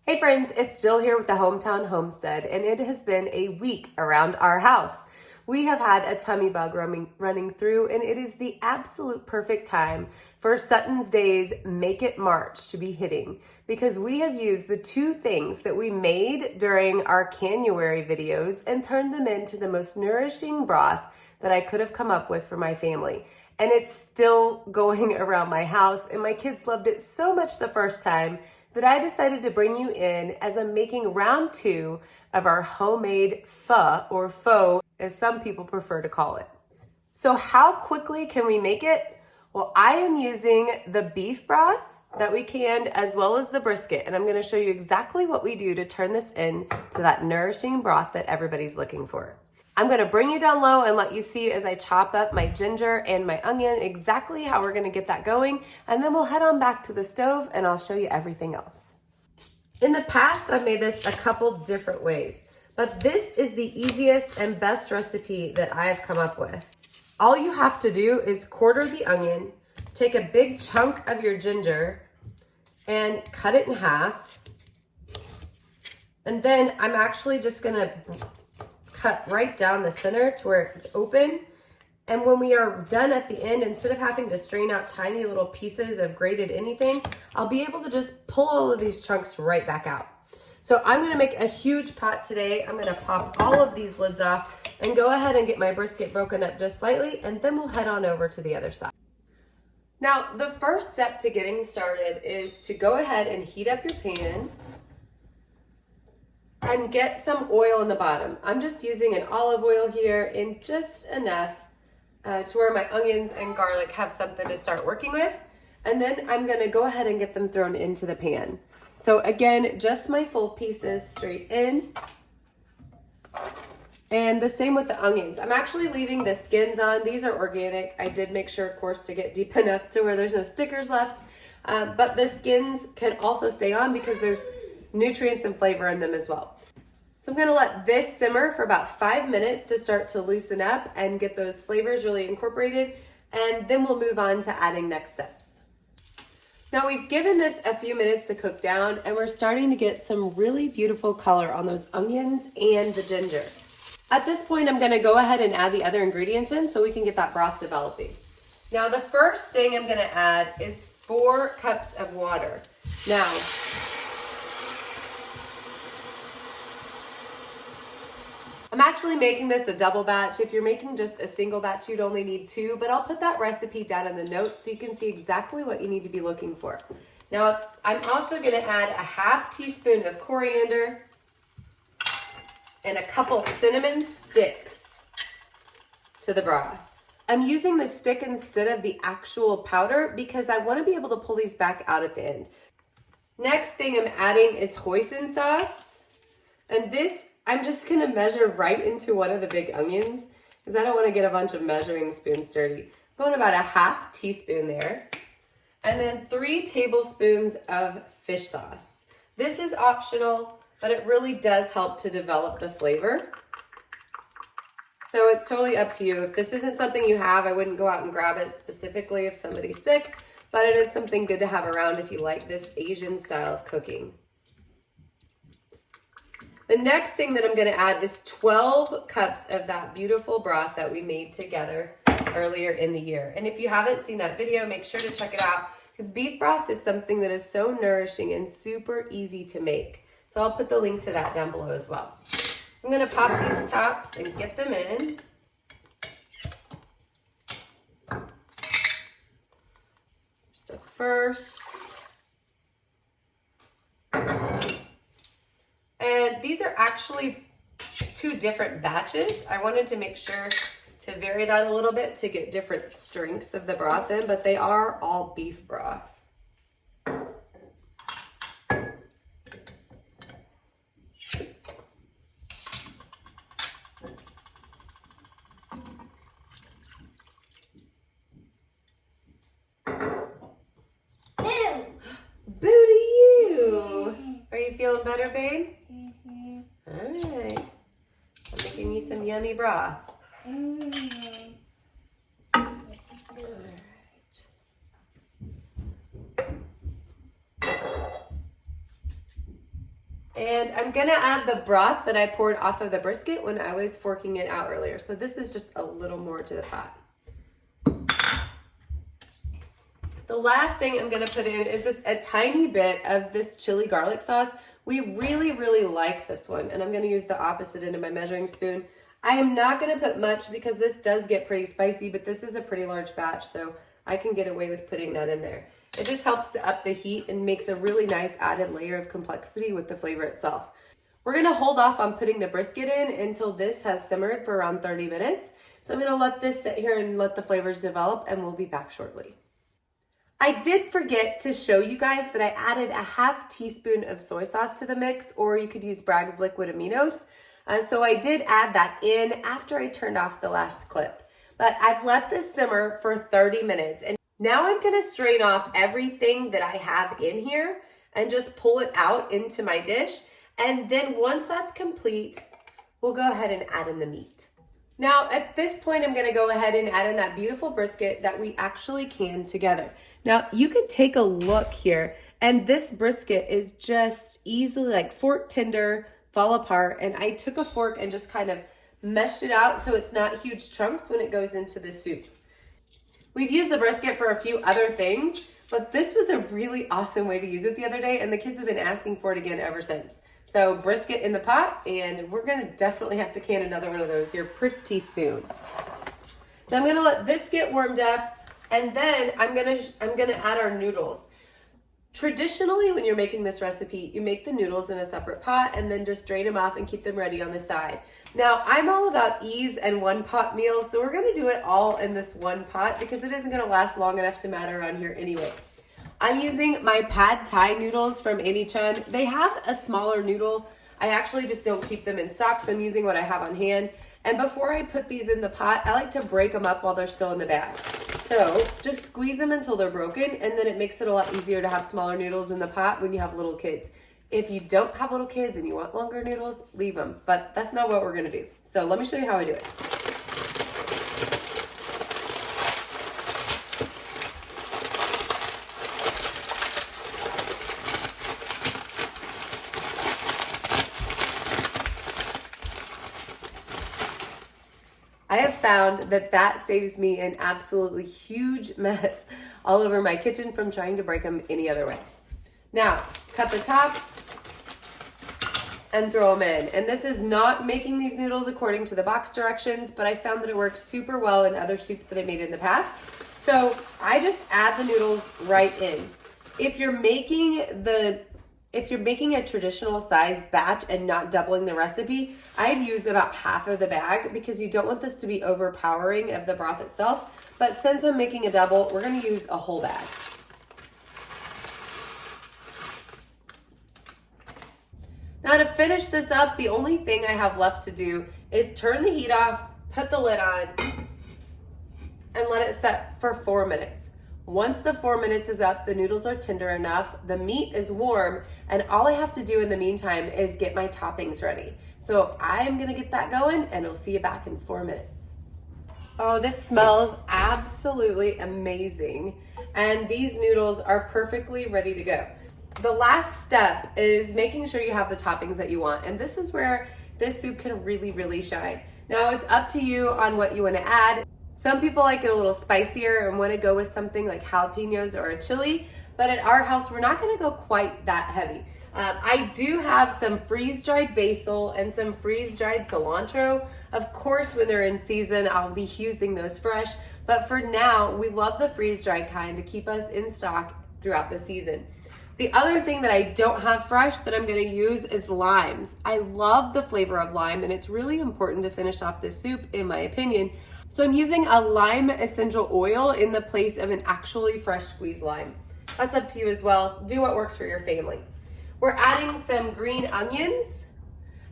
Hey friends, it's Jill here with the Hometown Homestead, and it has been a week around our house. We have had a tummy bug running through, and it is the absolute perfect time for Sutton's Days Make It March to be hitting, because we have used the two things that we made during our January videos and turned them into the most nourishing broth that I could have come up with for my family. And it's still going around my house, and my kids loved it so much the first time that I decided to bring you in as I'm making round 2 of our homemade pho, or faux, as some people prefer to call it. So how quickly can we make it? Well, I am using the beef broth that we canned as well as the brisket, and I'm gonna show you exactly what we do to turn this into that nourishing broth that everybody's looking for. I'm gonna bring you down low and let you see as I chop up my ginger and my onion exactly how we're gonna get that going, and then we'll head on back to the stove and I'll show you everything else. In the past, I've made this a couple different ways, but this is the easiest and best recipe that I've come up with. All you have to do is quarter the onion, take a big chunk of your ginger and cut it in half. And then I'm actually just gonna cut right down the center to where it's open. And when we are done at the end, instead of having to strain out tiny little pieces of grated anything, I'll be able to just pull all of these chunks right back out. So I'm gonna make a huge pot today. I'm gonna pop all of these lids off and go ahead and get my brisket broken up just slightly, and then we'll head on over to the other side. Now, the first step to getting started is to go ahead and heat up your pan and get some oil in the bottom. I'm just using an olive oil here in just enough to where my onions and garlic have something to start working with. And then I'm gonna go ahead and get them thrown into the pan. So again, just my full pieces straight in. And the same with the onions. I'm actually leaving the skins on. These are organic. I did make sure, of course, to get deep enough to where there's no stickers left. But the skins can also stay on because there's nutrients and flavor in them as well. So I'm gonna let this simmer for about 5 minutes to start to loosen up and get those flavors really incorporated, and then we'll move on to adding next steps. Now we've given this a few minutes to cook down, and we're starting to get some really beautiful color on those onions and the ginger. At this point, I'm gonna go ahead and add the other ingredients in so we can get that broth developing. Now the first thing I'm gonna add is 4 cups of water. Now, I'm actually making this a double batch. If you're making just a single batch, you'd only need 2, but I'll put that recipe down in the notes so you can see exactly what you need to be looking for. Now, I'm also gonna add a 1/2 teaspoon of coriander and a couple cinnamon sticks to the broth. I'm using the stick instead of the actual powder because I wanna be able to pull these back out at the end. Next thing I'm adding is hoisin sauce, and this I'm just gonna measure right into one of the big onions because I don't wanna get a bunch of measuring spoons dirty. I'm going about a 1/2 teaspoon there. And then 3 tablespoons of fish sauce. This is optional, but it really does help to develop the flavor. So it's totally up to you. If this isn't something you have, I wouldn't go out and grab it specifically if somebody's sick, but it is something good to have around if you like this Asian style of cooking. The next thing that I'm gonna add is 12 cups of that beautiful broth that we made together earlier in the year. And if you haven't seen that video, make sure to check it out because beef broth is something that is so nourishing and super easy to make. So I'll put the link to that down below as well. I'm gonna pop these tops and get them in. Here's the first. And these are actually 2 different batches. I wanted to make sure to vary that a little bit to get different strengths of the broth in, but they are all beef broth. Boo to you! Are you feeling better, babe? All right. I'm making you some yummy broth. And I'm gonna add the broth that I poured off of the brisket when I was forking it out earlier. So this is just a little more to the pot. The last thing I'm gonna put in is just a tiny bit of this chili garlic sauce. We really, really like this one, and I'm gonna use the opposite end of my measuring spoon. I am not gonna put much because this does get pretty spicy, but this is a pretty large batch, so I can get away with putting that in there. It just helps to up the heat and makes a really nice added layer of complexity with the flavor itself. We're gonna hold off on putting the brisket in until this has simmered for around 30 minutes. So I'm gonna let this sit here and let the flavors develop, and we'll be back shortly. I did forget to show you guys that I added a half teaspoon of soy sauce to the mix, or you could use Bragg's liquid aminos. So I did add that in after I turned off the last clip. But I've let this simmer for 30 minutes. And now I'm gonna strain off everything that I have in here and just pull it out into my dish. And then once that's complete, we'll go ahead and add in the meat. Now, at this point, I'm gonna go ahead and add in that beautiful brisket that we actually canned together. Now, you could take a look here, and this brisket is just easily like fork tender, fall apart, and I took a fork and just kind of meshed it out so it's not huge chunks when it goes into the soup. We've used the brisket for a few other things, but this was a really awesome way to use it the other day, and the kids have been asking for it again ever since. So brisket in the pot, and we're gonna definitely have to can another one of those here pretty soon. Now I'm gonna let this get warmed up, and then I'm gonna add our noodles. Traditionally, when you're making this recipe, you make the noodles in a separate pot and then just drain them off and keep them ready on the side. Now, I'm all about ease and one pot meals, so we're gonna do it all in this one pot because it isn't gonna last long enough to matter around here anyway. I'm using my pad thai noodles from Annie Chun. They have a smaller noodle. I actually just don't keep them in stock, so I'm using what I have on hand. And before I put these in the pot, I like to break them up while they're still in the bag. So just squeeze them until they're broken, and then it makes it a lot easier to have smaller noodles in the pot when you have little kids. If you don't have little kids and you want longer noodles, leave them. But that's not what we're gonna do. So let me show you how I do it. I have found that that saves me an absolutely huge mess all over my kitchen from trying to break them any other way. Now, cut the top and throw them in. And this is not making these noodles according to the box directions, but I found that it works super well in other soups that I made in the past. So I just add the noodles right in. If you're making a traditional size batch and not doubling the recipe, I'd use about half of the bag because you don't want this to be overpowering of the broth itself. But since I'm making a double, we're gonna use a whole bag. Now to finish this up, the only thing I have left to do is turn the heat off, put the lid on, and let it set for 4 minutes. Once the 4 minutes is up, the noodles are tender enough, the meat is warm, and all I have to do in the meantime is get my toppings ready. So I'm gonna get that going, and I'll see you back in 4 minutes. Oh, this smells absolutely amazing. And these noodles are perfectly ready to go. The last step is making sure you have the toppings that you want. And this is where this soup can really, really shine. Now it's up to you on what you wanna add. Some people like it a little spicier and want to go with something like jalapenos or a chili, but at our house, we're not going to go quite that heavy. I do have some freeze-dried basil and some freeze-dried cilantro. Of course, when they're in season, I'll be using those fresh, but for now, we love the freeze-dried kind to keep us in stock throughout the season. The other thing that I don't have fresh that I'm going to use is limes. I love the flavor of lime, and it's really important to finish off this soup, in my opinion. So I'm using a lime essential oil in the place of an actually fresh squeezed lime. That's up to you as well. Do what works for your family. We're adding some green onions,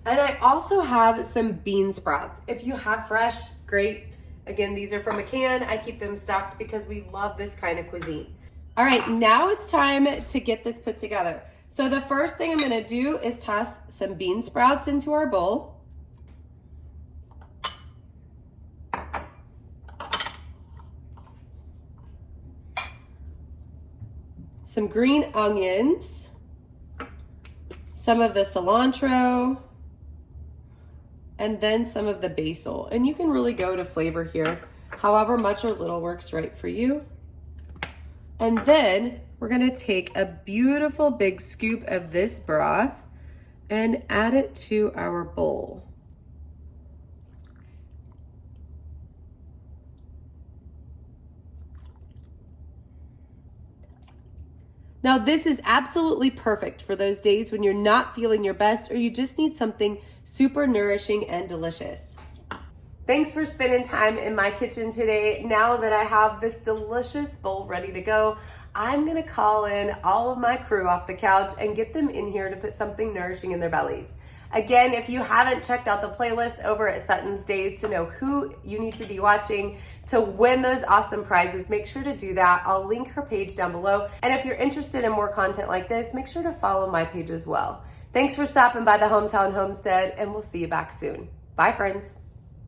and I also have some bean sprouts. If you have fresh, great. Again, these are from a can. I keep them stocked because we love this kind of cuisine. All right, now it's time to get this put together. So the first thing I'm gonna do is toss some bean sprouts into our bowl. Some green onions, some of the cilantro, and then some of the basil. And you can really go to flavor here, however much or little works right for you. And then we're gonna take a beautiful big scoop of this broth and add it to our bowl. Now this is absolutely perfect for those days when you're not feeling your best or you just need something super nourishing and delicious. Thanks for spending time in my kitchen today. Now that I have this delicious bowl ready to go, I'm gonna call in all of my crew off the couch and get them in here to put something nourishing in their bellies. Again, if you haven't checked out the playlist over at Sutton's Days to know who you need to be watching to win those awesome prizes, make sure to do that. I'll link her page down below. And if you're interested in more content like this, make sure to follow my page as well. Thanks for stopping by the Hometown Homestead, and we'll see you back soon. Bye, friends.